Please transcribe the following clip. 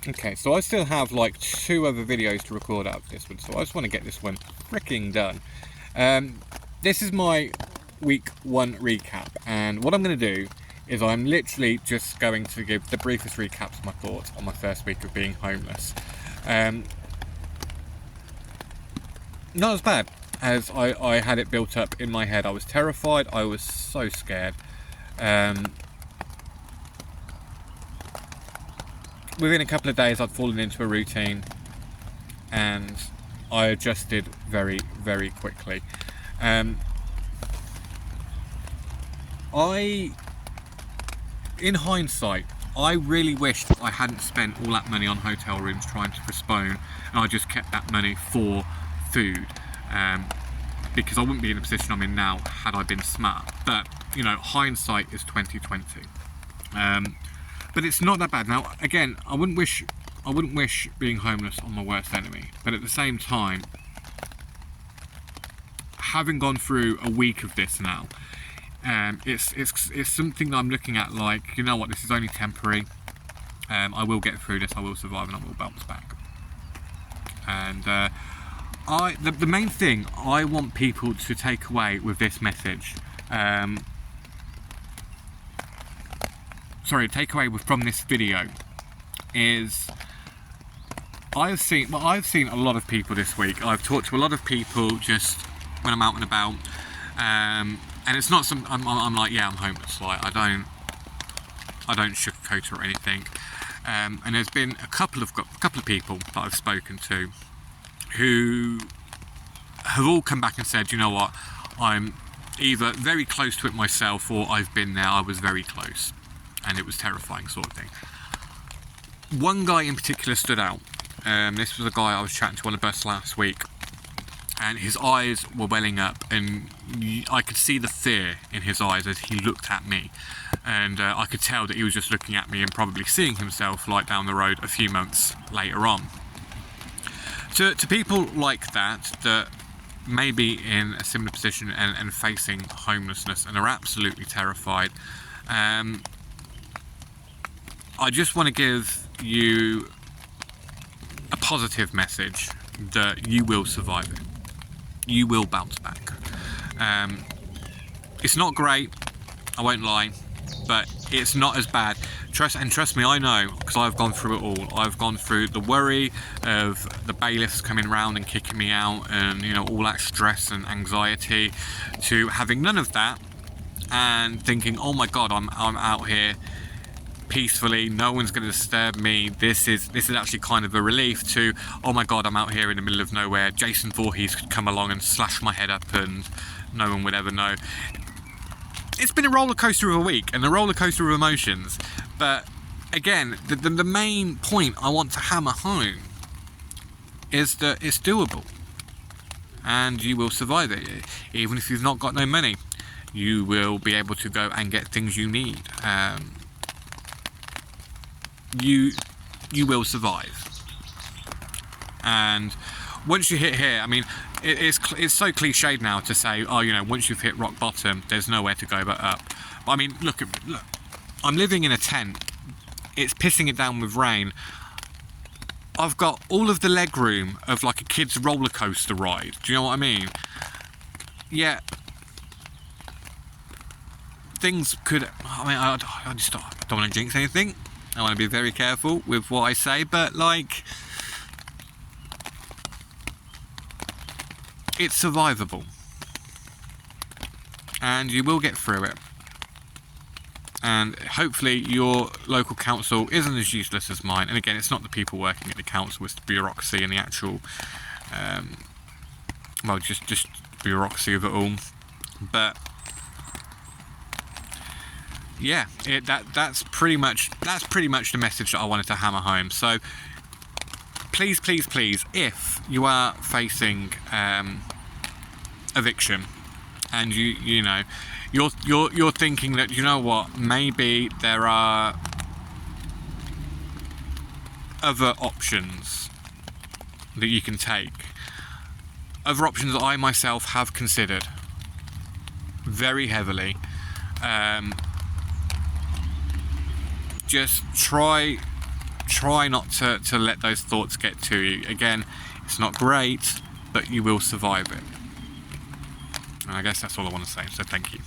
Okay, so I still have like 2 other videos to record out of this one, so I just want to get this one freaking done. This is my week 1 recap, and what I'm going to do is I'm literally just going to give the briefest recaps of my thoughts on my first week of being homeless. Not as bad as I had it built up in my head. I was terrified, I was so scared. Within a couple of days I'd fallen into a routine and I adjusted very, very quickly. In hindsight, I really wished I hadn't spent all that money on hotel rooms trying to postpone, and I just kept that money for food, because I wouldn't be in the position I'm in now had I been smart. But you know, hindsight is 2020. But it's not that bad. Now, again, I wouldn't wish being homeless on my worst enemy. But at the same time, having gone through a week of this now, it's something that I'm looking at like, you know what, this is only temporary. I will get through this, I will survive, and I will bounce back. And the main thing I want people to take away with this message, from this video, is I've seen a lot of people this week. I've talked to a lot of people just when I'm out and about, and it's not some. I'm like, yeah, I'm homeless. Like I don't sugarcoat it or anything. And there's been a couple of people that I've spoken to who have all come back and said, you know what, I'm either very close to it myself or I've been there. I was very close, and it was terrifying, sort of thing. One guy in particular stood out. This was a guy I was chatting to on a bus last week, and his eyes were welling up, and I could see the fear in his eyes as he looked at me, and I could tell that he was just looking at me and probably seeing himself like down the road a few months later on. To people like that may be in a similar position and facing homelessness and are absolutely terrified, I just want to give you a positive message that you will survive it. You will bounce back. It's not great, I won't lie, but it's not as bad. Trust me, I know, because I've gone through it all. I've gone through the worry of the bailiffs coming round and kicking me out, and you know, all that stress and anxiety, to having none of that and thinking, oh my god, I'm out here peacefully, no one's going to disturb me. This is actually kind of a relief, to, oh my god, I'm out here in the middle of nowhere. Jason Voorhees could come along and slash my head up and no one would ever know. It's been a roller coaster of a week and a roller coaster of emotions, but again, the main point I want to hammer home is that it's doable and you will survive it. Even if you've not got no money, you will be able to go and get things you need. You will survive. And once you hit here, I mean, it's so cliched now to say, oh, you know, once you've hit rock bottom, there's nowhere to go but up. But I mean, look, I'm living in a tent. It's pissing it down with rain. I've got all of the leg room of like a kid's roller coaster ride. Do you know what I mean? Yeah. Things could, I mean, I just don't want to jinx anything. I want to be very careful with what I say, but like, it's survivable and you will get through it. And hopefully your local council isn't as useless as mine. And again, it's not the people working at the council, it's the bureaucracy and the actual, just bureaucracy of it all. But yeah, that's pretty much the message that I wanted to hammer home. So please, if you are facing eviction and you know you're thinking that, you know what, maybe there are other options that you can take, other options that I myself have considered very heavily. Just try try not to let those thoughts get to you. Again, it's not great, but you will survive it. And I guess that's all I want to say, so thank you.